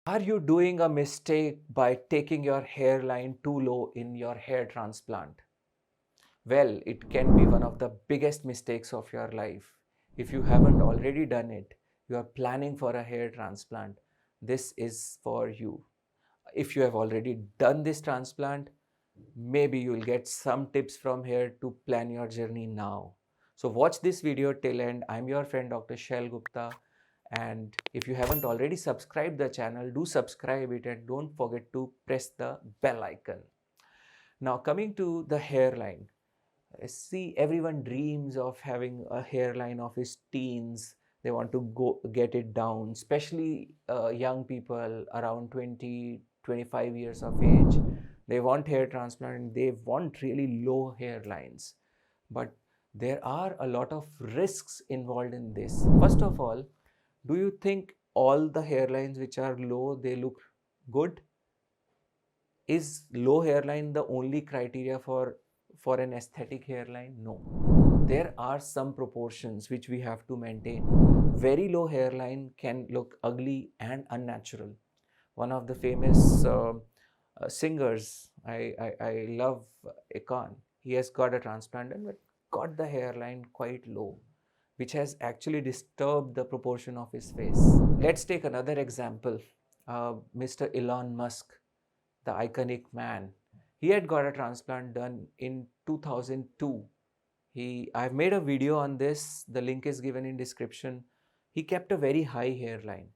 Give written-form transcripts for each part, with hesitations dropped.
Are you doing a mistake by taking your hairline too low in your hair transplant? Well, it can be one of the biggest mistakes of your life. If you haven't already done it, you are planning for a hair transplant, this is for you. If you have already done this transplant, maybe you'll get some tips from here to plan your journey now. So watch this video till end. I'm your friend Dr. Shaill Gupta, and if you haven't already subscribed the channel, do subscribe it and don't forget to press the bell icon. Now coming to the hairline. See, everyone dreams of having a hairline of his teens. They want to go get it down, especially young people around 20, 25 years of age. They want hair transplant and they want really low hairlines. But there are a lot of risks involved in this. First of all, do you think all the hairlines which are low, they look good? Is low hairline the only criteria for an aesthetic hairline? No. There are some proportions which we have to maintain. Very low hairline can look ugly and unnatural. One of the famous singers, I love Akan. He has got a transplant and got the hairline quite low, which has actually disturbed the proportion of his face. Let's take another example. Mr. Elon Musk, the iconic man. He had got a transplant done in 2002. I've made a video on this. The link is given in description. He kept a very high hairline,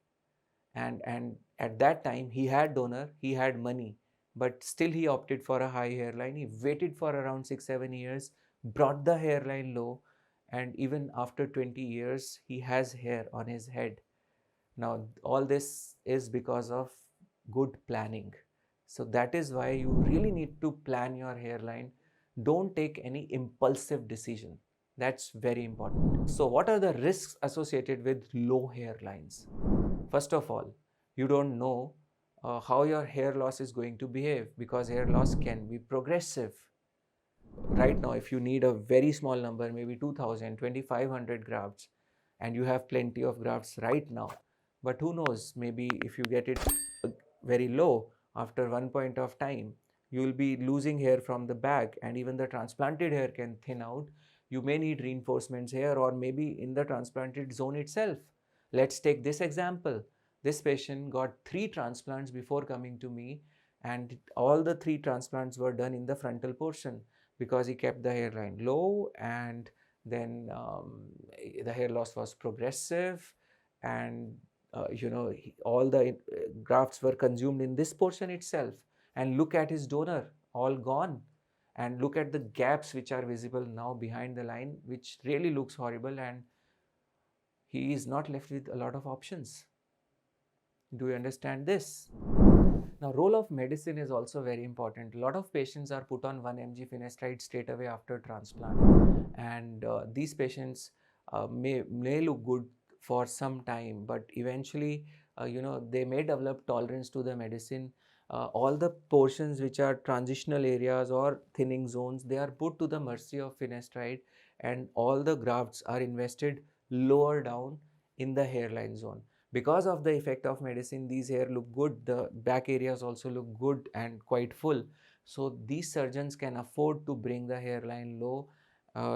and at that time he had donor, he had money, but still he opted for a high hairline. He waited for around 6-7 years, brought the hairline low, and even after 20 years he has hair on his head. Now all this is because of good planning. So that is why you really need to plan your hairline. Don't take any impulsive decision. That's very important. So what are the risks associated with low hairlines? First of all, you don't know how your hair loss is going to behave, because hair loss can be progressive. Right now, if you need a very small number, maybe 2000, 2500 grafts, and you have plenty of grafts right now, but who knows, maybe if you get it very low, after one point of time, you will be losing hair from the back, and even the transplanted hair can thin out. You may need reinforcements here, or maybe in the transplanted zone itself. Let's take this example. This patient got 3 transplants before coming to me, and all the 3 transplants were done in the frontal portion, because he kept the hairline low, and then the hair loss was progressive, and all the grafts were consumed in this portion itself. And look at his donor, all gone. And look at the gaps which are visible now behind the line, which really looks horrible, and he is not left with a lot of options. Do you understand this? Now, role of medicine is also very important. A lot of patients are put on 1 mg finasteride straight away after transplant, and these patients may look good for some time, but eventually, they may develop tolerance to the medicine. All the portions which are transitional areas or thinning zones, they are put to the mercy of finasteride, and all the grafts are invested lower down in the hairline zone. Because of the effect of medicine, these hair look good, the back areas also look good and quite full. So these surgeons can afford to bring the hairline low.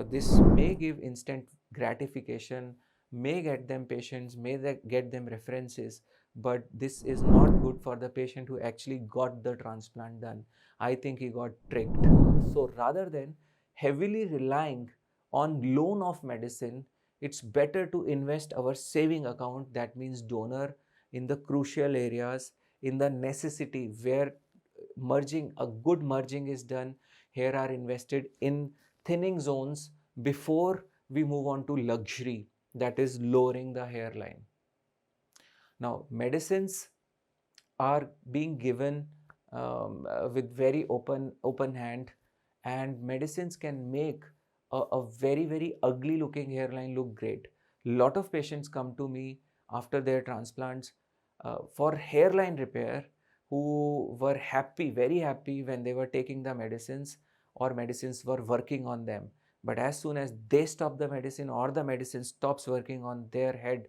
This may give instant gratification, may get them patients, may get them references, but this is not good for the patient who actually got the transplant done. I think he got tricked. So rather than heavily relying on loan of medicine, it's better to invest our saving account, that means donor, in the crucial areas, in the necessity where a good merging is done. Here are invested in thinning zones before we move on to luxury, that is lowering the hairline. Now, medicines are being given with very open hand, and medicines can make a very ugly looking hairline look great. Lot of patients come to me after their transplants for hairline repair, who were happy, very happy when they were taking the medicines, or medicines were working on them. But as soon as they stop the medicine, or the medicine stops working on their head,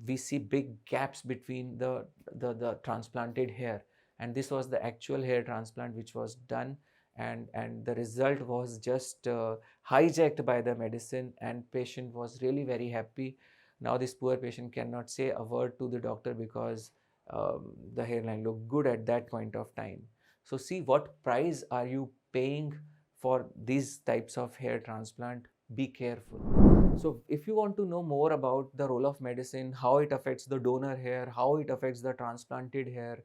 We see big gaps between the transplanted hair, and this was the actual hair transplant which was done, and the result was just hijacked by the medicine, and patient was really very happy. Now this poor patient cannot say a word to the doctor because the hairline looked good at that point of time. So see what price are you paying for these types of hair transplant. Be careful. So if you want to know more about the role of medicine, how it affects the donor hair, how it affects the transplanted hair,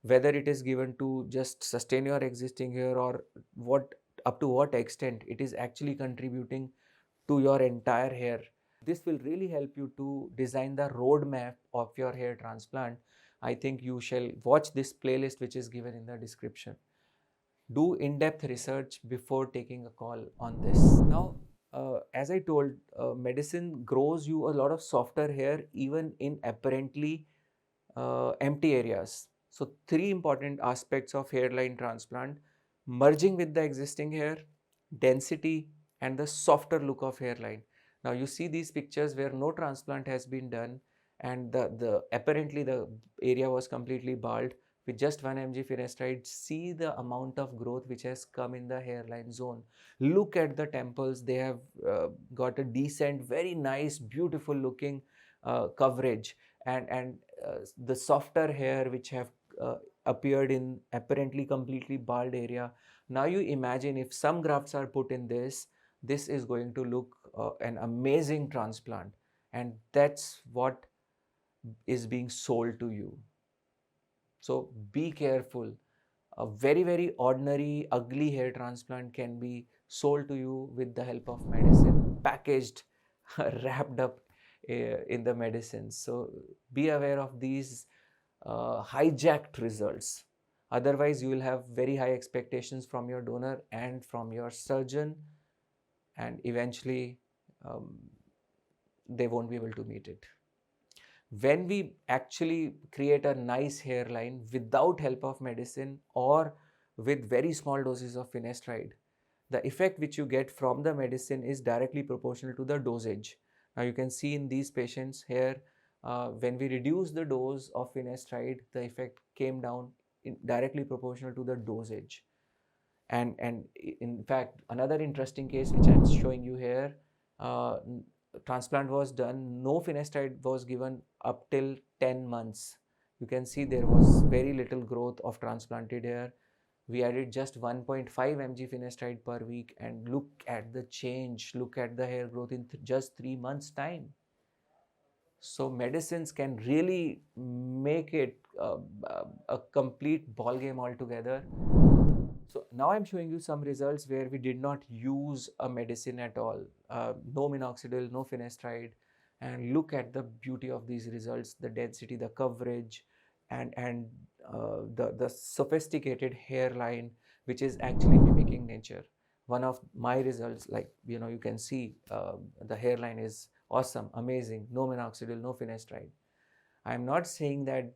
whether it is given to just sustain your existing hair, or what, up to what extent it is actually contributing to your entire hair, this will really help you to design the roadmap of your hair transplant. I think you shall watch this playlist which is given in the description. Do in-depth research before taking a call on this. Now, as I told, medicine grows you a lot of softer hair even in apparently empty areas. So three important aspects of hairline transplant: merging with the existing hair, density, and the softer look of hairline. Now you see these pictures where no transplant has been done, and the apparently the area was completely bald. With just 1 mg finasteride, see the amount of growth which has come in the hairline zone. Look at the temples, they have got a decent, very nice, beautiful looking coverage, and the softer hair which have appeared in apparently completely bald area. Now you imagine if some grafts are put in this is going to look an amazing transplant, and that's what is being sold to you. So be careful. A very, very ordinary, ugly hair transplant can be sold to you with the help of medicine, packaged, wrapped up in the medicines. So be aware of these hijacked results. Otherwise, you will have very high expectations from your donor and from your surgeon, and eventually they won't be able to meet it. When we actually create a nice hairline without help of medicine or with very small doses of finasteride, the effect which you get from the medicine is directly proportional to the dosage. Now you can see in these patients here, when we reduce the dose of finasteride, the effect came down directly proportional to the dosage. And in fact, another interesting case which I'm showing you here, transplant was done, no finasteride was given up till 10 months. You can see there was very little growth of transplanted hair. We added just 1.5 mg finasteride per week, and look at the change, look at the hair growth in just 3 months time. So medicines can really make it a complete ball game altogether. So now I'm showing you some results where we did not use a medicine at all, no minoxidil, no finasteride, and look at the beauty of these results, the density, the coverage, and the sophisticated hairline, which is actually mimicking nature. One of my results, like you can see, the hairline is awesome, amazing, no minoxidil, no finasteride. I'm not saying that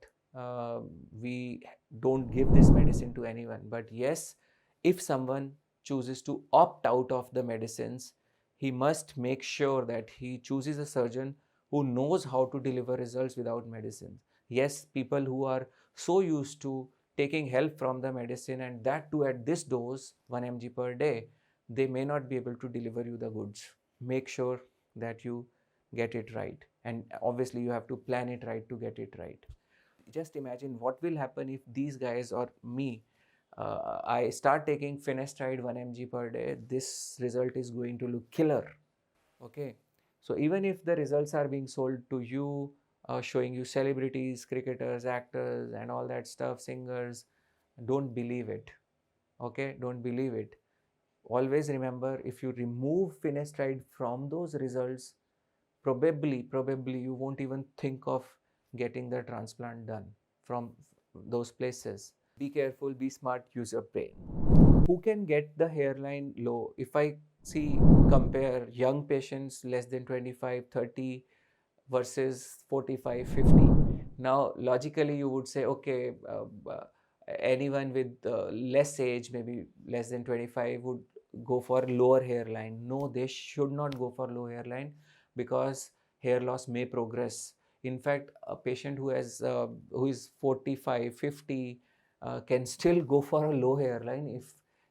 we don't give this medicine to anyone, but yes, if someone chooses to opt out of the medicines, he must make sure that he chooses a surgeon who knows how to deliver results without medicine. Yes, people who are so used to taking help from the medicine, and that too at this dose, 1 mg per day, they may not be able to deliver you the goods. Make sure that you get it right, and obviously you have to plan it right to get it right. Just imagine what will happen if these guys or me, I start taking finasteride 1 mg per day. This result is going to look killer. Okay, so even if the results are being sold to you, showing you celebrities, cricketers, actors, and all that stuff, singers, don't believe it. Okay, don't believe it. Always remember, if you remove finasteride from those results, probably you won't even think of getting the transplant done from those places. Be careful, be smart, use your brain. Who can get the hairline low? If I see, compare young patients less than 25, 30 versus 45, 50. Now, logically, you would say, okay, anyone with less age, maybe less than 25, would go for lower hairline. No, they should not go for low hairline, because hair loss may progress. In fact, a patient who is 45, 50 can still go for a low hairline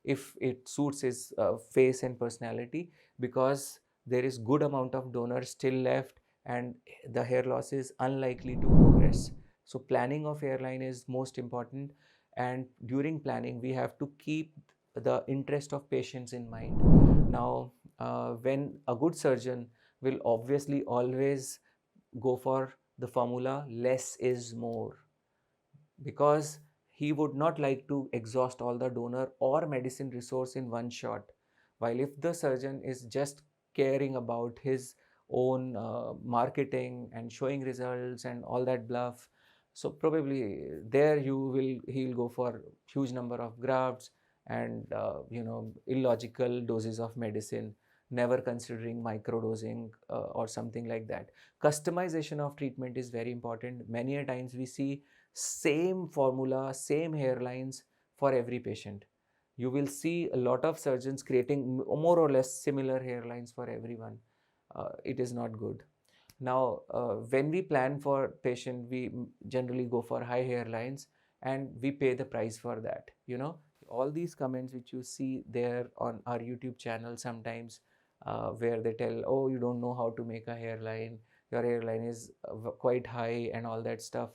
if it suits his face and personality, because there is good amount of donor still left and the hair loss is unlikely to progress. So planning of hairline is most important, and during planning we have to keep the interest of patients in mind. Now, when a good surgeon will obviously always go for the formula less is more, because he would not like to exhaust all the donor or medicine resource in one shot. While if the surgeon is just caring about his own marketing and showing results and all that bluff, so probably there he'll go for huge number of grafts and illogical doses of medicine, never considering microdosing or something like that. Customization of treatment is very important. Many a times we see same formula, same hairlines for every patient. You will see a lot of surgeons creating more or less similar hairlines for everyone. It is not good. Now, when we plan for patient, we generally go for high hairlines and we pay the price for that. All these comments which you see there on our YouTube channel sometimes, where they tell, oh, you don't know how to make a hairline, your hairline is quite high and all that stuff.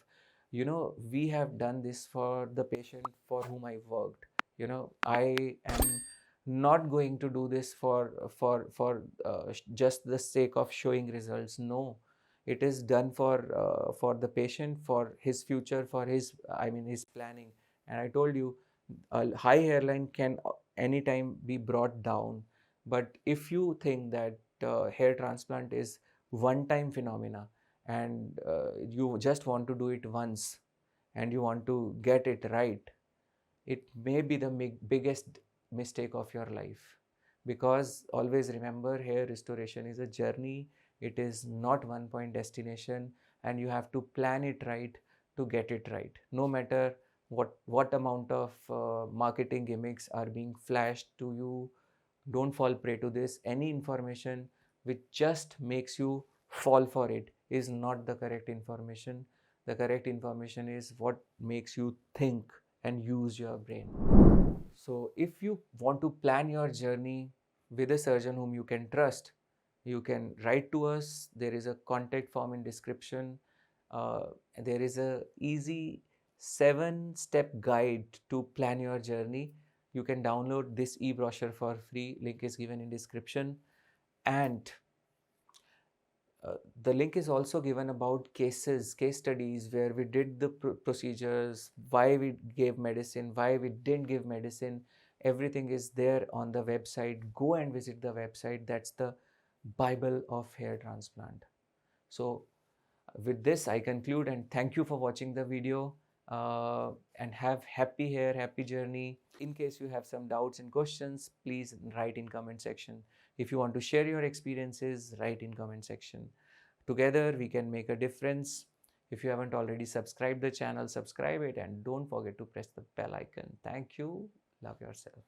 We have done this for the patient for whom I worked. I am not going to do this for just the sake of showing results. No, it is done for the patient, for his future, for his planning. And I told you, a high hairline can anytime be brought down. But if you think that hair transplant is one time phenomena, and you just want to do it once and you want to get it right, it may be the biggest mistake of your life. Because always remember, hair restoration is a journey. It is not one point destination, and you have to plan it right to get it right. No matter what amount of marketing gimmicks are being flashed to you, don't fall prey to this. Any information which just makes you fall for it is not the correct information. The correct information is what makes you think and use your brain. So if you want to plan your journey with a surgeon whom you can trust, you can write to us. There is a contact form in description. uh, there is a easy 7-step guide to plan your journey. You can download this e-brochure for free. Link is given in description. And the link is also given about case studies where we did the procedures, why we gave medicine, why we didn't give medicine. Everything is there on the website. Go and visit the website. That's the Bible of hair transplant. So with this, I conclude and thank you for watching the video, and have happy hair, happy journey. In case you have some doubts and questions, please write in comment section. If you want to share your experiences, write in comment section. Together we can make a difference. If you haven't already subscribed the channel, subscribe it, and don't forget to press the bell icon. Thank you. Love yourself.